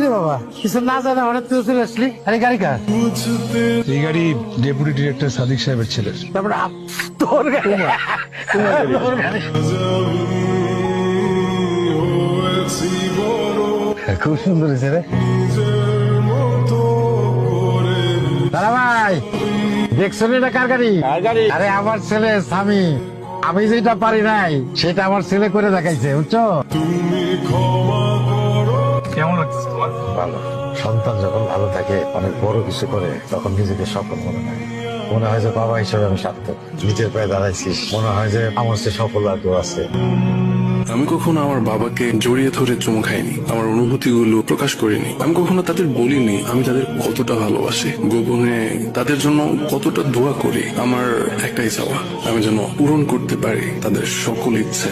কিরে বাবা কিছু না জানা হঠাৎ তুই চলে আসলি? আরে গাড়ি কার? এই গাড়ি ডেপুটি ডিরেক্টর সাদিক সাহেবের ছেলের। তারপরে তোর গাড়ি? তোর গাড়ি। খুব সুন্দর হয়েছে রে দাদা ভাই। দেখছো এটা কার গাড়ি? আরে আমার ছেলে স্বামী। আমি যেটা পারি নাই সেটা আমার ছেলে করে দেখাইছে, বুঝছো? কেমন লাগছে তোমার? ভালো। সন্তান যখন ভালো থাকে, অনেক বড় কিছু করে, তখন নিজেকে সফল মনে হয়। মনে হয় যে বাবা হিসেবে আমি সার্থক, নিজের পায়ে দাঁড়াইছি। মনে হয় যে আমার সে সফল আর কেউ আছে। আমি কখনো আমার বাবাকে জড়িয়ে ধরে চুমু খাইনি, আমার অনুভূতিগুলো প্রকাশ করিনি। আমি কখনো তাদের বলিনি আমি তাদের কতটা ভালোবাসি, গোপনে তাদের জন্য কতটা দোয়া করি। আমার একটাই চাওয়া, আমি যেন পূরণ করতে পারি তাদের সকল ইচ্ছে।